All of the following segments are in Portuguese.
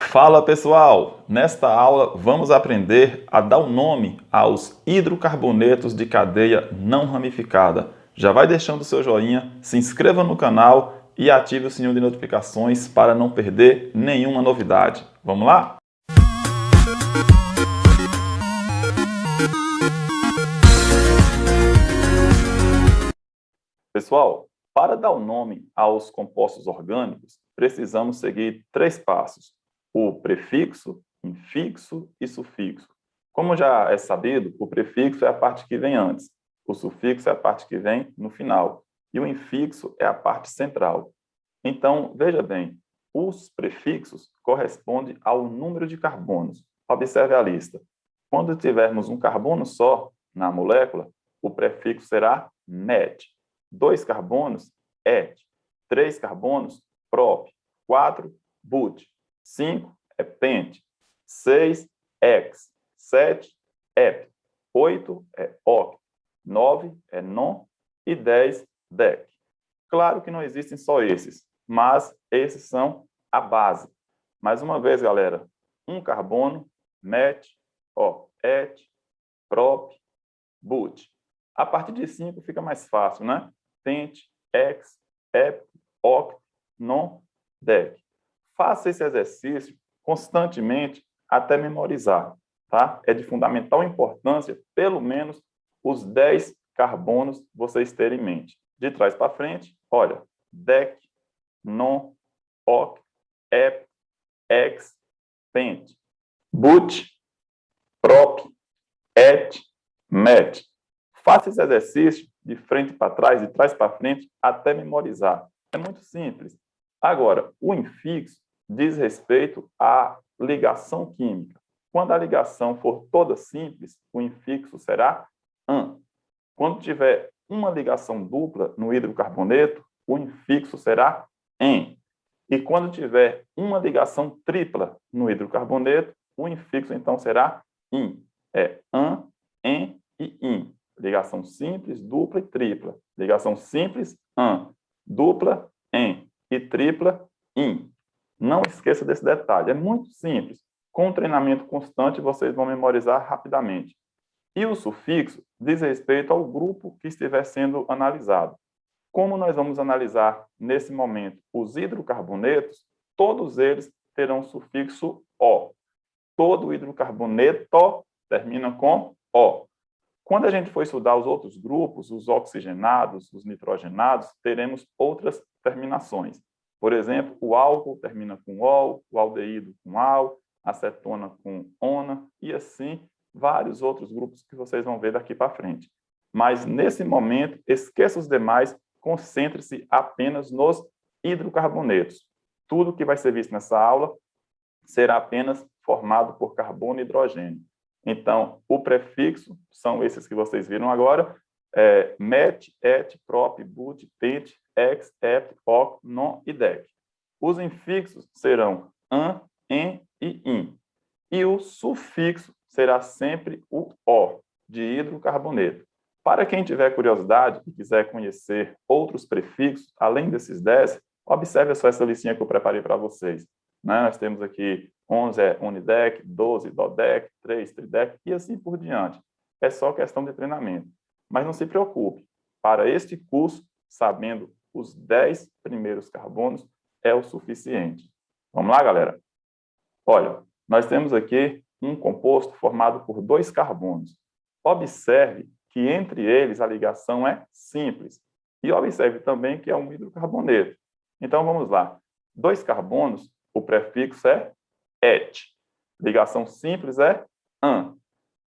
Fala pessoal! Nesta aula vamos aprender a dar um nome aos hidrocarbonetos de cadeia não ramificada. Já vai deixando o seu joinha, se inscreva no canal e ative o sininho de notificações para não perder nenhuma novidade. Vamos lá? Pessoal, para dar o nome aos compostos orgânicos, precisamos seguir 3 passos: o prefixo, infixo e sufixo. Como já é sabido, o prefixo é a parte que vem antes, o sufixo é a parte que vem no final, e o infixo é a parte central. Então, veja bem, os prefixos correspondem ao número de carbonos. Observe a lista. Quando tivermos um carbono só na molécula, o prefixo será met. 2 carbonos, et. 3 carbonos, prop. 4, but. 5 é pent. 6, ex. 7, ep. 8 é oct. 9 é non. E 10, dec. Claro que não existem só esses, mas esses são a base. Mais uma vez, galera, um carbono, met, et, prop, but. A partir de 5 fica mais fácil, né? Pent, ex, ep, oct, non, dec. Faça esse exercício constantemente até memorizar, tá? É de fundamental importância, pelo menos, os 10 carbonos vocês terem em mente. De trás para frente, olha, dec, non, oct, ep, ex, pent, but, prop, et, met. Faça esse exercício de frente para trás, de trás para frente, até memorizar. É muito simples. Agora, o infixo diz respeito à ligação química. Quando a ligação for toda simples, o infixo será an. Quando tiver uma ligação dupla no hidrocarboneto, o infixo será en. E quando tiver uma ligação tripla no hidrocarboneto, o infixo então será in. É an, en e in. Ligação simples, dupla e tripla. Ligação simples, an. Dupla, en. E tripla, in. Não esqueça desse detalhe. É muito simples. Com treinamento constante, vocês vão memorizar rapidamente. E o sufixo diz respeito ao grupo que estiver sendo analisado. Como nós vamos analisar, nesse momento, os hidrocarbonetos, todos eles terão sufixo O. Todo hidrocarboneto termina com O. Quando a gente for estudar os outros grupos, os oxigenados, os nitrogenados, teremos outras terminações. Por exemplo, o álcool termina com ol, o aldeído com al, a acetona com ona, e assim vários outros grupos que vocês vão ver daqui para frente. Mas, nesse momento, esqueça os demais, concentre-se apenas nos hidrocarbonetos. Tudo que vai ser visto nessa aula será apenas formado por carbono e hidrogênio. Então, o prefixo são esses que vocês viram agora, met, et, prop, but, pent, ex, ep, oct, non e dec. Os infixos serão an, en e in. E o sufixo será sempre o O, de hidrocarboneto. Para quem tiver curiosidade e quiser conhecer outros prefixos, além desses 10, observe só essa listinha que eu preparei para vocês. Nós temos aqui 11 é unidec, 12 dodec, 3 tridec e assim por diante. É só questão de treinamento. Mas não se preocupe, para este curso, sabendo os 10 primeiros carbonos é o suficiente. Vamos lá, galera? Olha, nós temos aqui um composto formado por 2 carbonos. Observe que entre eles a ligação é simples. E observe também que é um hidrocarboneto. Então, vamos lá. 2 carbonos, o prefixo é et. Ligação simples é an.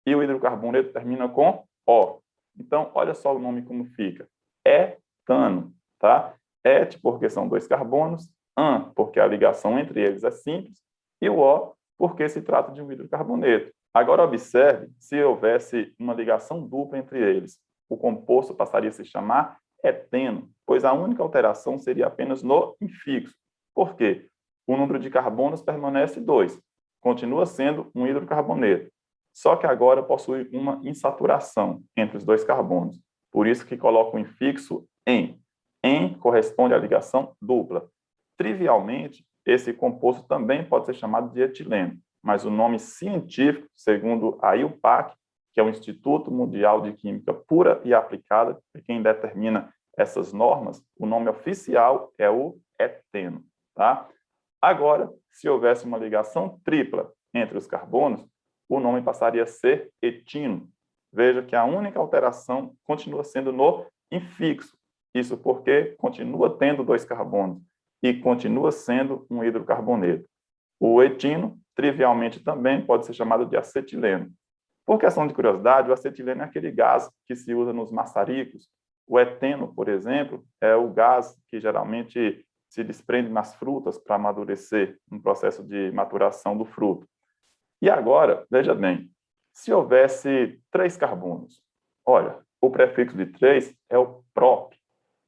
E o hidrocarboneto termina com O. Então, olha só o nome como fica. Etano, tá? Et porque são 2 carbonos, an porque a ligação entre eles é simples, e o O porque se trata de um hidrocarboneto. Agora observe se houvesse uma ligação dupla entre eles. O composto passaria a se chamar eteno, pois a única alteração seria apenas no infixo. Por quê? O número de carbonos permanece 2. Continua sendo um hidrocarboneto. Só que agora possui uma insaturação entre os 2 carbonos. Por isso que coloco o infixo em. Em corresponde à ligação dupla. Trivialmente, esse composto também pode ser chamado de etileno, mas o nome científico, segundo a IUPAC, que é o Instituto Mundial de Química Pura e Aplicada, é quem determina essas normas, o nome oficial é o eteno, tá? Agora, se houvesse uma ligação tripla entre os carbonos, o nome passaria a ser etino. Veja que a única alteração continua sendo no infixo. Isso porque continua tendo 2 carbonos e continua sendo um hidrocarboneto. O etino, trivialmente, também pode ser chamado de acetileno. Por questão de curiosidade, o acetileno é aquele gás que se usa nos maçaricos. O eteno, por exemplo, é o gás que geralmente se desprende nas frutas para amadurecer no processo de maturação do fruto. E agora, veja bem, se houvesse 3 carbonos, olha, o prefixo de 3 é o prop,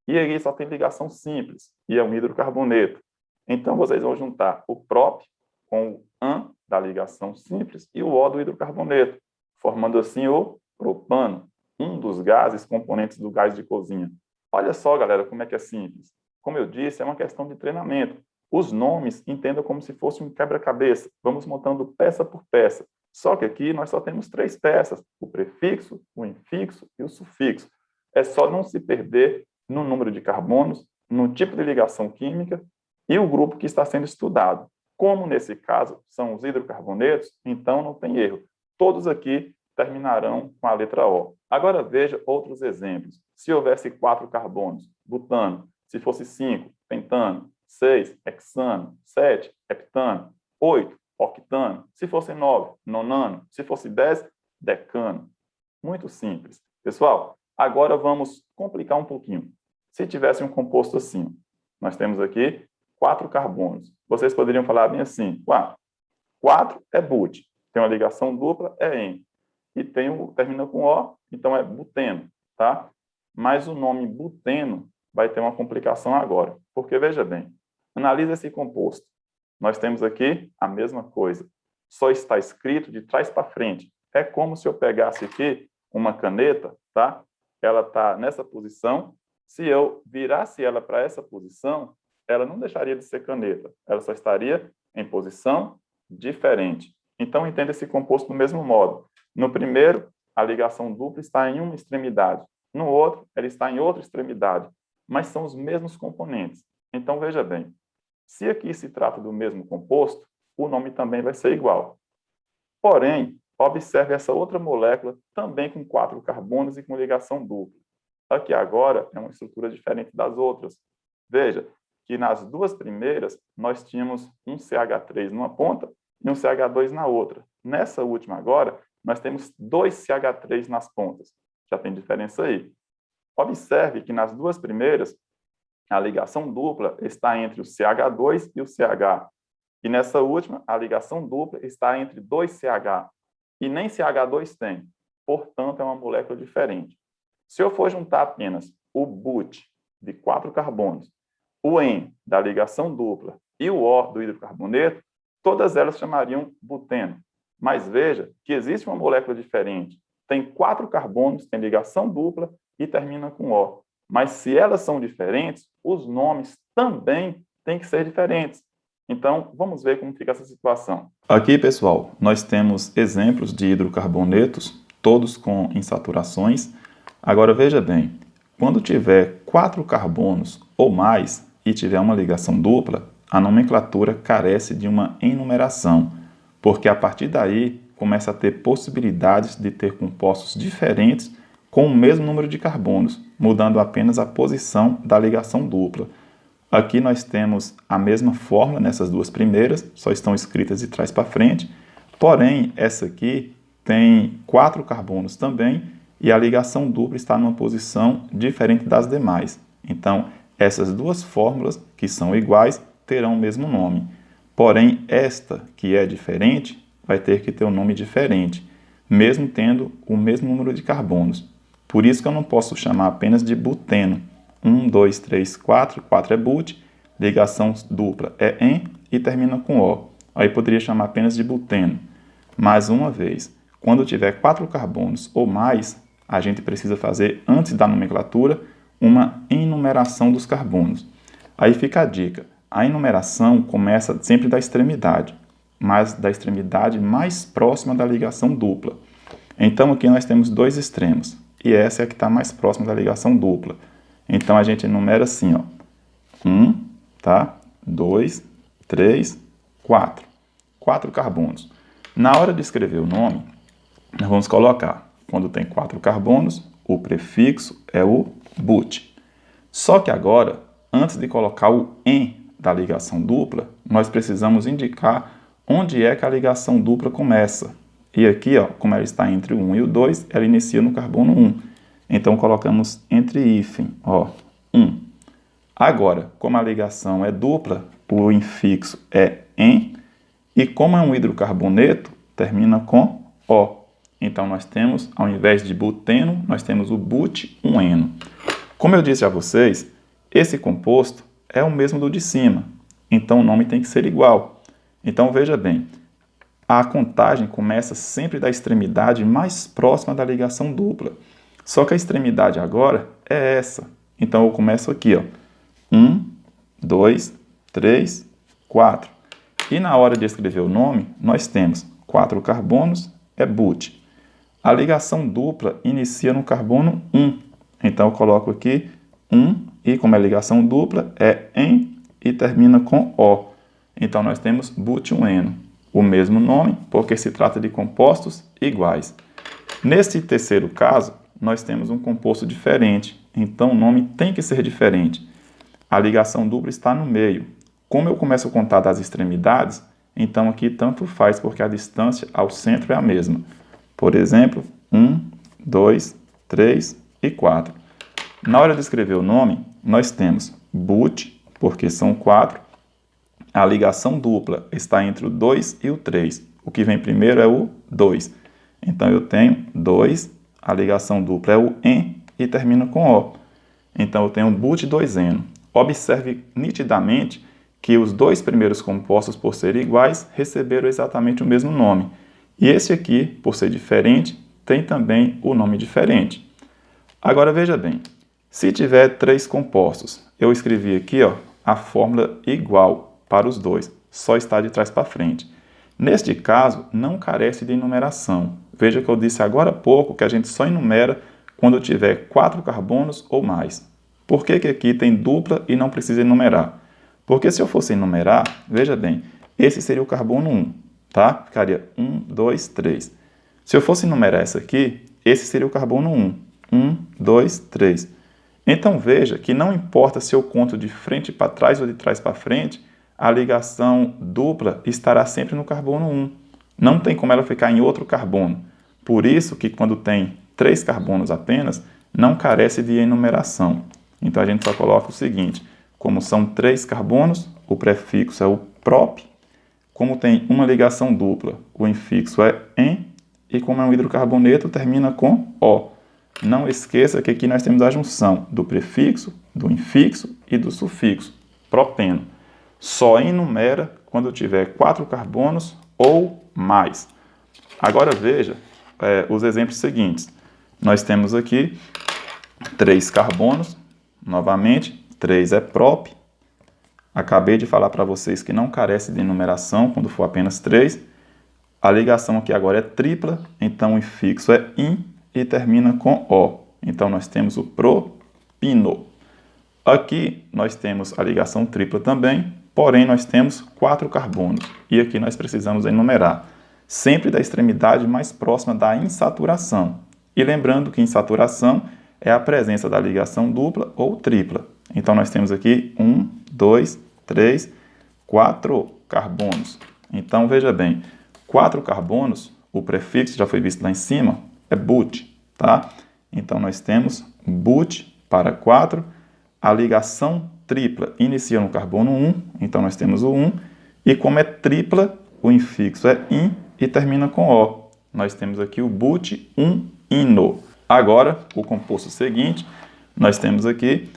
e aí só tem ligação simples, e é um hidrocarboneto. Então, vocês vão juntar o prop com o an da ligação simples e o o do hidrocarboneto, formando assim o propano, um dos gases componentes do gás de cozinha. Olha só, galera, como é que é simples. Como eu disse, é uma questão de treinamento. Os nomes entenda como se fosse um quebra-cabeça. Vamos montando peça por peça. Só que aqui nós só temos 3 peças, o prefixo, o infixo e o sufixo. É só não se perder no número de carbonos, no tipo de ligação química e o grupo que está sendo estudado. Como nesse caso são os hidrocarbonetos, então não tem erro. Todos aqui terminarão com a letra O. Agora veja outros exemplos. Se houvesse 4 carbonos, butano. Se fosse 5, pentano. 6, hexano. 7, heptano. 8, octano. Se fosse 9, nonano. Se fosse 10, decano. Muito simples. Pessoal, agora vamos complicar um pouquinho. Se tivesse um composto assim, nós temos aqui 4 carbonos. Vocês poderiam falar bem assim, 4 é but, tem uma ligação dupla, é en. E termina com O, então é buteno, tá? Mas o nome buteno vai ter uma complicação agora, porque veja bem, analisa esse composto. Nós temos aqui a mesma coisa, só está escrito de trás para frente. É como se eu pegasse aqui uma caneta, tá? Ela está nessa posição. Se eu virasse ela para essa posição, ela não deixaria de ser caneta, ela só estaria em posição diferente. Então, entenda esse composto do mesmo modo. No primeiro, a ligação dupla está em uma extremidade. No outro, ela está em outra extremidade. Mas são os mesmos componentes. Então, veja bem, se aqui se trata do mesmo composto, o nome também vai ser igual. Porém, observe essa outra molécula também com 4 carbonos e com ligação dupla. Aqui agora é uma estrutura diferente das outras. Veja que nas 2 primeiras nós tínhamos um CH3 numa ponta e um CH2 na outra. Nessa última agora, nós temos 2 CH3 nas pontas. Já tem diferença aí. Observe que nas 2 primeiras, a ligação dupla está entre o CH2 e o CH. E nessa última, a ligação dupla está entre 2 CH. E nem CH2 tem. Portanto, é uma molécula diferente. Se eu for juntar apenas o but de 4 carbonos, o en da ligação dupla e o O do hidrocarboneto, todas elas chamariam buteno. Mas veja que existe uma molécula diferente. Tem 4 carbonos, tem ligação dupla e termina com O. Mas se elas são diferentes, os nomes também têm que ser diferentes. Então, vamos ver como fica essa situação. Aqui, pessoal, nós temos exemplos de hidrocarbonetos, todos com insaturações. Agora, veja bem, quando tiver 4 carbonos ou mais e tiver uma ligação dupla, a nomenclatura carece de uma enumeração, porque a partir daí começa a ter possibilidades de ter compostos diferentes com o mesmo número de carbonos, mudando apenas a posição da ligação dupla. Aqui nós temos a mesma fórmula nessas 2 primeiras, só estão escritas de trás para frente, porém essa aqui tem 4 carbonos também e a ligação dupla está numa posição diferente das demais. Então, essas 2 fórmulas, que são iguais, terão o mesmo nome. Porém, esta, que é diferente, vai ter que ter um nome diferente, mesmo tendo o mesmo número de carbonos. Por isso que eu não posso chamar apenas de buteno. 1, 2, 3, 4. 4 é but, ligação dupla é en e termina com O. Aí poderia chamar apenas de buteno. Mais uma vez, quando tiver 4 carbonos ou mais, a gente precisa fazer, antes da nomenclatura, uma enumeração dos carbonos. Aí fica a dica. a enumeração começa sempre da extremidade, mas da extremidade mais próxima da ligação dupla. Então aqui nós temos dois extremos, e essa é a que está mais próxima da ligação dupla. Então a gente enumera assim, ó, 1, tá? 2, 3, 4. 4 carbonos. Na hora de escrever o nome, nós vamos colocar, quando tem 4 carbonos, o prefixo é o but. Só que agora, antes de colocar o "en" da ligação dupla, nós precisamos indicar onde é que a ligação dupla começa. E aqui, ó, como ela está entre o 1 e o 2, ela inicia no carbono 1. Então, colocamos entre hífen, ó, 1. Agora, como a ligação é dupla, o infixo é "en", e como é um hidrocarboneto, termina com "o". Então, nós temos, ao invés de buteno, nós temos o but-1-eno. Como eu disse a vocês, esse composto é o mesmo do de cima, então o nome tem que ser igual. Então, veja bem, a contagem começa sempre da extremidade mais próxima da ligação dupla. Só que a extremidade agora é essa. Então, eu começo aqui, ó. 1, 2, 3, 4. E na hora de escrever o nome, nós temos 4 carbonos, é but. A ligação dupla inicia no carbono 1. Então, eu coloco aqui 1, e como é ligação dupla, é "en" e termina com "o". Então, nós temos but-1-eno. O mesmo nome, porque se trata de compostos iguais. Nesse terceiro caso, nós temos um composto diferente, então o nome tem que ser diferente. A ligação dupla está no meio. Como eu começo a contar das extremidades, então aqui tanto faz, porque a distância ao centro é a mesma. Por exemplo, 1, 2, 3 e 4. Na hora de escrever o nome, nós temos but, porque são 4. A ligação dupla está entre o 2 e o 3. O que vem primeiro é o 2. Então, eu tenho 2, a ligação dupla é o "en" e termina com "o". Então, eu tenho but-2-eno. Observe nitidamente que os dois primeiros compostos, por serem iguais, receberam exatamente o mesmo nome. E esse aqui, por ser diferente, tem também o nome diferente. Agora, veja bem, se tiver 3 compostos, eu escrevi aqui, ó, a fórmula igual para os dois, só está de trás para frente. Neste caso, não carece de enumeração. Veja que eu disse agora há pouco que a gente só enumera quando tiver 4 carbonos ou mais. Por que que aqui tem dupla e não precisa enumerar? Porque se eu fosse enumerar, veja bem, esse seria o carbono 1, tá? Ficaria 1, 2, 3. Se eu fosse enumerar essa aqui, esse seria o carbono 1. 1, 2, 3. Então veja que não importa se eu conto de frente para trás ou de trás para frente, a ligação dupla estará sempre no carbono 1. Não tem como ela ficar em outro carbono. Por isso que quando tem 3 carbonos apenas, não carece de enumeração. Então a gente só coloca o seguinte, como são 3 carbonos, o prefixo é o prop. Como tem uma ligação dupla, o infixo é "en", e como é um hidrocarboneto, termina com "o". Não esqueça que aqui nós temos a junção do prefixo, do infixo e do sufixo, propeno. Só enumera quando tiver 4 carbonos ou mais. Agora veja os exemplos seguintes. Nós temos aqui 3 carbonos, novamente, 3 é prop. Acabei de falar para vocês que não carece de enumeração quando for apenas 3. A ligação aqui agora é tripla, então o infixo é "in" e termina com "o". Então nós temos o propino. Aqui nós temos a ligação tripla também, porém nós temos 4 carbonos. E aqui nós precisamos enumerar, sempre da extremidade mais próxima da insaturação. E lembrando que insaturação é a presença da ligação dupla ou tripla. Então nós temos aqui 1, 2, 3, 4 carbonos. Então veja bem, 4 carbonos, o prefixo já foi visto lá em cima, é but, tá? Então nós temos but para 4. A ligação tripla inicia no carbono 1, então nós temos o 1, e como é tripla, o infixo é "in" e termina com "o". Nós temos aqui o but-1-ino. Agora, o composto seguinte, nós temos aqui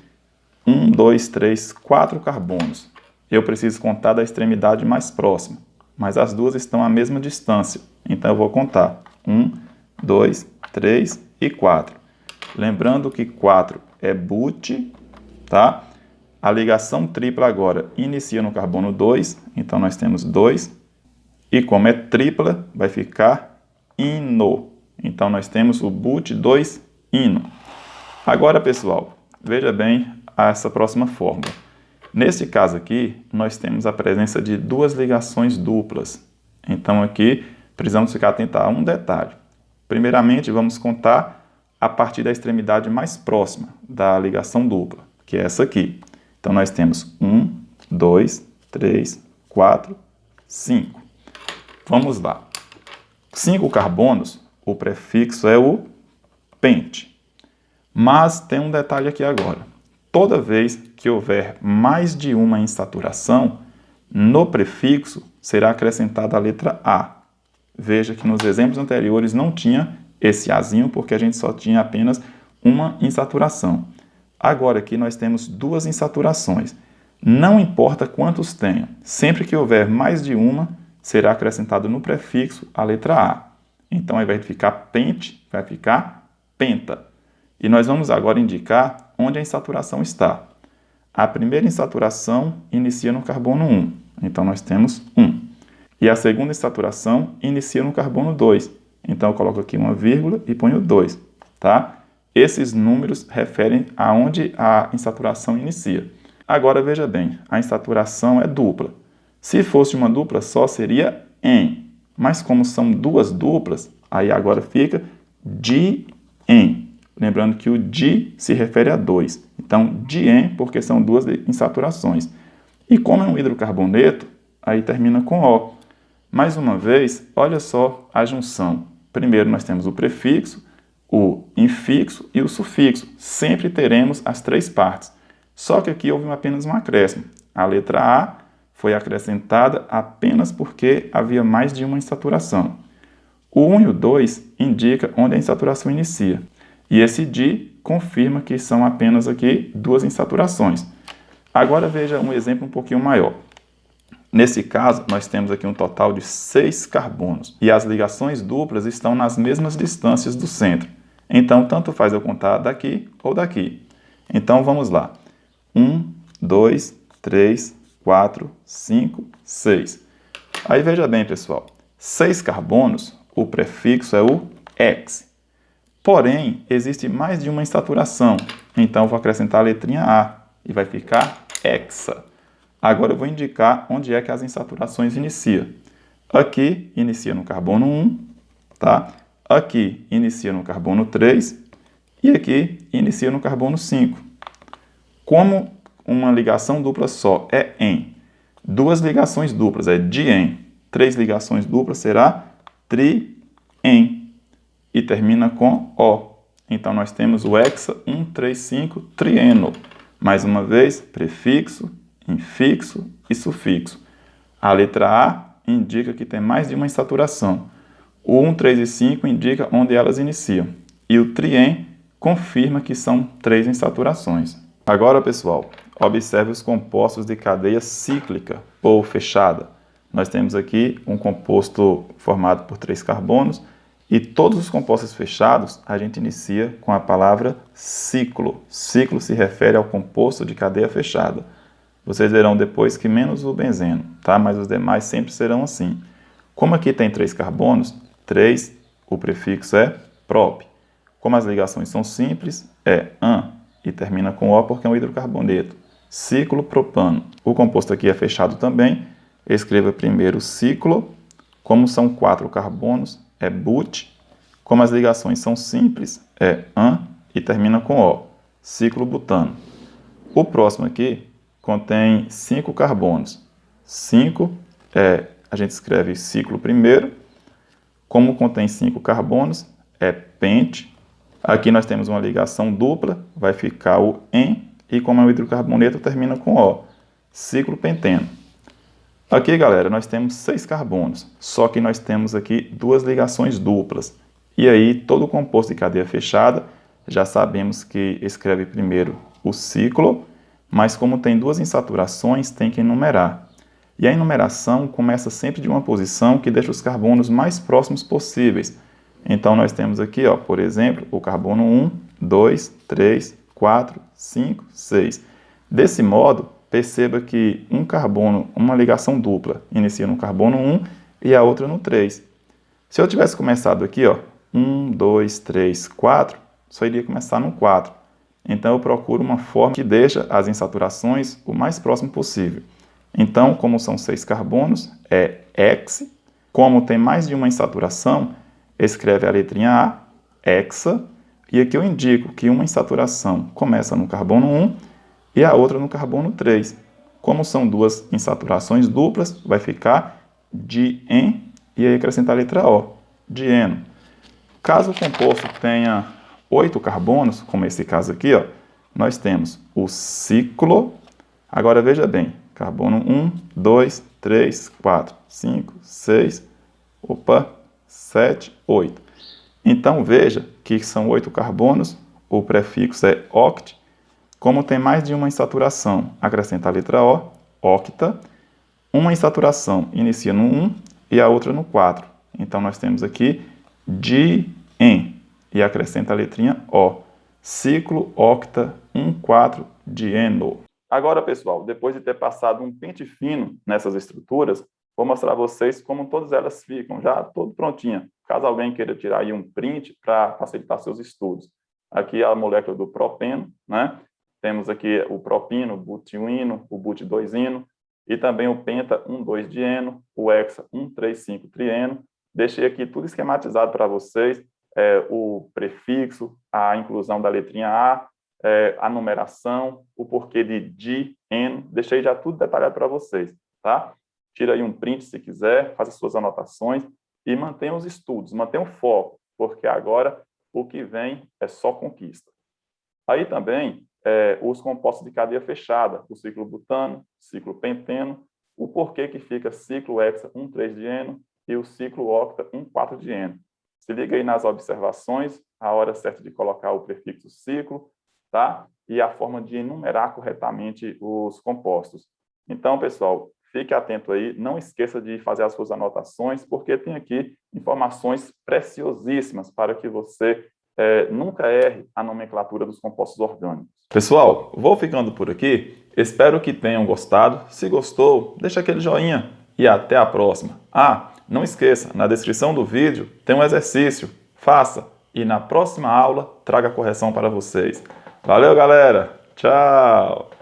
1, 2, 3, 4 carbonos. Eu preciso contar da extremidade mais próxima, mas as duas estão à mesma distância, então eu vou contar 1, 2, 3 e 4. Lembrando que 4 é but, tá? A ligação tripla agora inicia no carbono 2, então nós temos 2. E como é tripla, vai ficar ino. Então nós temos o but2-ino. Agora, pessoal, veja bem essa próxima fórmula. Neste caso aqui, nós temos a presença de duas ligações duplas. Então aqui, precisamos ficar atento a um detalhe. Primeiramente, vamos contar a partir da extremidade mais próxima da ligação dupla, que é essa aqui. Então, nós temos 1, 2, 3, 4, 5. Vamos lá. 5 carbonos, o prefixo é o pente. Mas tem um detalhe aqui agora. Toda vez que houver mais de uma insaturação, no prefixo será acrescentada a letra A. Veja que nos exemplos anteriores não tinha esse Azinho, porque a gente só tinha apenas uma insaturação. Agora aqui nós temos duas insaturações. Não importa quantos tenha, sempre que houver mais de uma, será acrescentado no prefixo a letra A. Então aí vai ficar pente, vai ficar penta. E nós vamos agora indicar onde a insaturação está. A primeira insaturação inicia no carbono 1, então nós temos 1. E a segunda insaturação inicia no carbono 2, então eu coloco aqui uma vírgula e ponho 2, tá? Esses números referem aonde a insaturação inicia. Agora veja bem, a insaturação é dupla. Se fosse uma dupla só, seria em. Mas como são duas duplas, aí agora fica di-en. Lembrando que o di se refere a 2. Então, di-en, porque são duas insaturações. E como é um hidrocarboneto, aí termina com O. Mais uma vez, olha só a junção. Primeiro nós temos o prefixo, o infixo e o sufixo. Sempre teremos as três partes. Só que aqui houve apenas um acréscimo. A letra A foi acrescentada apenas porque havia mais de uma insaturação. O 1 e o 2 indica onde a insaturação inicia. E esse di confirma que são apenas aqui duas insaturações. Agora veja um exemplo um pouquinho maior. Nesse caso, nós temos aqui um total de 6 carbonos. E as ligações duplas estão nas mesmas distâncias do centro. Então, tanto faz eu contar daqui ou daqui. Então, vamos lá. 1, 2, 3, 4, 5, 6. Aí veja bem, pessoal. 6 carbonos, o prefixo é o X. Porém, existe mais de uma insaturação. Então, eu vou acrescentar a letrinha A e vai ficar hexa. Agora eu vou indicar onde é que as insaturações iniciam. Aqui inicia no carbono 1, tá? Aqui inicia no carbono 3 e aqui inicia no carbono 5. Como uma ligação dupla só é en, duas ligações duplas é di-en, 3 ligações duplas será tri-en e termina com O. Então nós temos o hexa 135 trieno. Mais uma vez, prefixo, infixo e sufixo. A letra A indica que tem mais de uma insaturação. O 1, 3 e 5 indica onde elas iniciam. E o trien confirma que são 3 insaturações. Agora, pessoal, observe os compostos de cadeia cíclica ou fechada. Nós temos aqui um composto formado por 3 carbonos e todos os compostos fechados a gente inicia com a palavra ciclo. Ciclo se refere ao composto de cadeia fechada. Vocês verão depois que menos o benzeno, tá? Mas os demais sempre serão assim. Como aqui tem 3 carbonos, 3, o prefixo é prop. Como as ligações são simples, é an e termina com O porque é um hidrocarboneto. Ciclo propano. O composto aqui é fechado também. Escreva primeiro ciclo. Como são 4 carbonos, é but. Como as ligações são simples, é an e termina com O. Ciclo butano. O próximo aqui contém 5 carbonos. 5 a gente escreve ciclo primeiro. Como contém 5 carbonos, é pente. Aqui nós temos uma ligação dupla, vai ficar o en, e como é um hidrocarboneto, termina com O. Ciclo penteno. Aqui, galera, nós temos 6 carbonos, só que nós temos aqui 2 ligações duplas. E aí, todo o composto de cadeia fechada, já sabemos que escreve primeiro o ciclo, mas como tem 2 insaturações, tem que enumerar. E a enumeração começa sempre de uma posição que deixa os carbonos mais próximos possíveis. Então, nós temos aqui, ó, por exemplo, o carbono 1, 2, 3, 4, 5, 6. Desse modo, perceba que um carbono, uma ligação dupla, inicia no carbono 1 e a outra no 3. Se eu tivesse começado aqui, ó, 1, 2, 3, 4, só iria começar no 4. Então, eu procuro uma forma que deixa as insaturações o mais próximo possível. Então, como são 6 carbonos, é hex. Como tem mais de uma insaturação, escreve a letrinha A, hexa, e aqui eu indico que uma insaturação começa no carbono 1 e a outra no carbono 3. Como são duas insaturações duplas, vai ficar dien e aí acrescentar a letra O, dieno. Caso o composto tenha 8 carbonos, como esse caso aqui, ó, nós temos o ciclo. Agora veja bem, carbono 1, 2, 3, 4, 5, 6, 7, 8. Então veja que são 8 carbonos, o prefixo é oct. Como tem mais de uma insaturação, acrescenta a letra O, octa. Uma insaturação inicia no 1 e a outra no 4. Então nós temos aqui dien e acrescenta a letrinha O. Ciclo octa 1,4 dieno. Agora, pessoal, depois de ter passado um pente fino nessas estruturas, vou mostrar a vocês como todas elas ficam, já tudo prontinha. Caso alguém queira tirar aí um print para facilitar seus estudos. Aqui é a molécula do propeno, né? Temos aqui o propino, o butilino, o but2ino, e também o penta 1,2-dieno, o hexa 1,3,5-trieno. Deixei aqui tudo esquematizado para vocês, o prefixo, a inclusão da letrinha A, a numeração, o porquê de dien, deixei já tudo detalhado para vocês, tá? Tira aí um print se quiser, faça suas anotações e mantenha os estudos, mantenha o foco, porque agora o que vem é só conquista. Aí também os compostos de cadeia fechada, o ciclo butano, ciclo penteno, o porquê que fica ciclo hexa 1,3-dieno e o ciclo octa 1,4-dieno. Se liga aí nas observações, a hora certa de colocar o prefixo ciclo, tá? E a forma de enumerar corretamente os compostos. Então, pessoal, fique atento aí, não esqueça de fazer as suas anotações, porque tem aqui informações preciosíssimas para que você nunca erre a nomenclatura dos compostos orgânicos. Pessoal, vou ficando por aqui. Espero que tenham gostado. Se gostou, deixa aquele joinha e até a próxima. Ah, não esqueça, na descrição do vídeo tem um exercício. Faça e na próxima aula traga a correção para vocês. Valeu, galera! Tchau!